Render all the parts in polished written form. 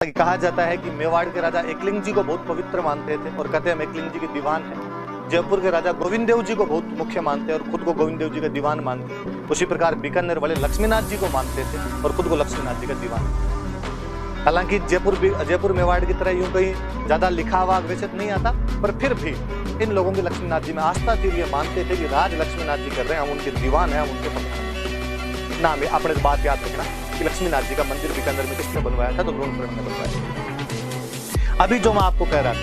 कहा जाता है कि मेवाड़ के राजा एकलिंग जी को बहुत पवित्र मानते थे और कहते हैं हम एकलिंग जी के दीवान हैं। जयपुर के राजा गोविंद देव जी को बहुत मुख्य मानते हैं और खुद को गोविंद देव जी का दीवान मानते हैं। उसी प्रकार बीकानेर वाले लक्ष्मीनाथ जी को मानते थे और खुद को लक्ष्मीनाथ जी का दीवान। हालांकि जयपुर मेवाड़ की तरह यूं कहीं ज्यादा लिखा हुआ वैसे तो नहीं आता, पर फिर भी इन लोगों की लक्ष्मीनाथ जी में आस्था थी। ये मानते थे कि राज लक्ष्मीनाथ जी कर रहे हैं, हम उनके दीवान हैं, हम उनके भक्त ना। अपने बात याद रखना कि लक्ष्मीनाथ जी का मंदिर बीकानेर में किसने बनवाया था, तो लूणकरण ने बनवाया। अभी जो मैं आपको कह रहा था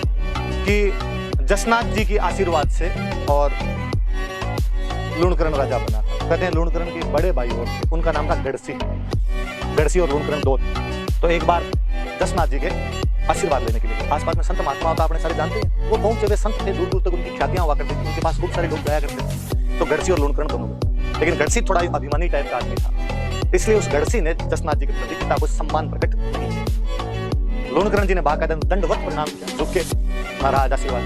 कि जसनाथ जी की आशीर्वाद से और लूणकरण राजा बना। कहते हैं लूणकरण के बड़े भाई और थे, उनका नाम था गढ़सी और लूणकरण दो थे। तो एक बार जसनाथ जी के आशीर्वाद लेने के लिए आसपास में संत महात्मा होता, आपने सारे जानते हैं, वो कौन से वे संत थे, दूर दूर तक उनकी ख्यातियां हुआ करती थी, उनके पास खूब सारे लोग जाया करते थे। तो गढ़सी और लूणकरण दोनों, लेकिन गढ़सी थोड़ा अभिमानी टाइप का आदमी था, इसलिए उस गढ़सी ने जसनाथ जी के प्रति पिता को सम्मान प्रकट नहीं किया। लूणकरण जी ने बाकायदा दंडवत प्रणाम किया, झुक के महाराज आशीर्वाद,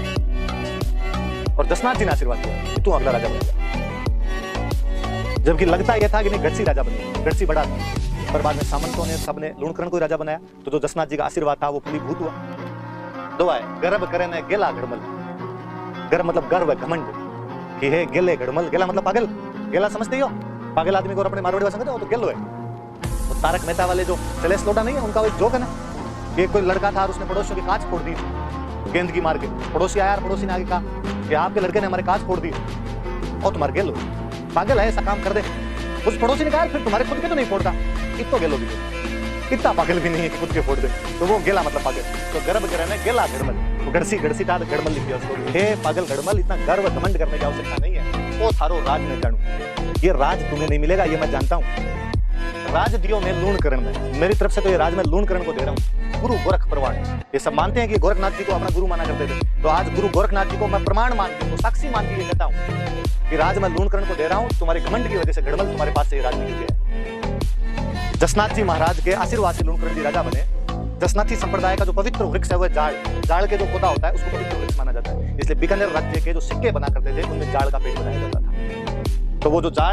और जसनाथ जी ने आशीर्वाद दिया कि तू अगला राजा बनेगा। जबकि लगता यह था कि नहीं, गढ़सी राजा बनेगा, गढ़सी बड़ा था, पर बाद में सामंतों ने सबने लूणकरण को राजा बनाया। तो जो जसनाथ जी का आशीर्वाद था वो फलीभूत हुआ। दुआ है गर्व करे न गेला गड़मल। गर्व मतलब गर्व है, घमंड कि हे गेले गड़मल। गेला मतलब पागल, गेला समझते हो, पागल आदमी को अपने मारवाड़ी भाषा में हो तो गेलो है। तो तारक मेहता वाले जो चलेस लोटा नहीं है, उनका वो जोक है ना कि कोई लड़का था और उसने पड़ोसियों की कांच फोड़ दी गेंद की मार के। पड़ोसी आया और पड़ोसी ने आगे कहा कि आपके लड़के ने हमारे कांच फोड़ दी और तुम्हारे गेलो पागल है, ऐसा काम कर दे। उस पड़ोसी ने कहा फिर तुम्हारे खुद के तो नहीं फोड़ता, इतो गेलो भी इतना पागल भी नहीं है कि खुद के फोड़ दे। तो वो गेला मतलब पागल। तो गर्व करे ना गेला गड़मल, तो गढ़सी था गड़मल लिख दिया उसको। हे पागल गड़मल, इतना गर्व घमंड करने की आवश्यकता नहीं है, वो थारो राज में जानू। ये राज तुम्हें नहीं मिलेगा, ये मैं जानता हूँ। राज दियो मैं लूणकरण में, मेरी तरफ से तो ये राज मैं लूणकरण को दे रहा हूँ। गुरु गोरख प्रमाण, ये सब मानते हैं कि गोरखनाथ जी को अपना गुरु माना करते थे, तो आज गुरु गोरखनाथ जी को मैं प्रमाण मान के, साक्षी मान के ये कहता हूँ कि राज मैं लूणकरण को दे रहा हूँ। तुम्हारे घमंड की वजह से गड़मल तुम्हारे पास से ये राज निकल गया। जसनाथ जी महाराज के आशीर्वाद से लूणकरण जी राजा बने। जसनाथी संप्रदाय का जो पवित्र वृक्ष है वो जाड़ के जो पौधा होता है उसको पवित्र वृक्ष माना जाता है। इसलिए बीकानेर राज्य के जो सिक्के बना करते थे उनमें जाड़ का पेड़ बनाया जाता था। तो वो जो जाड़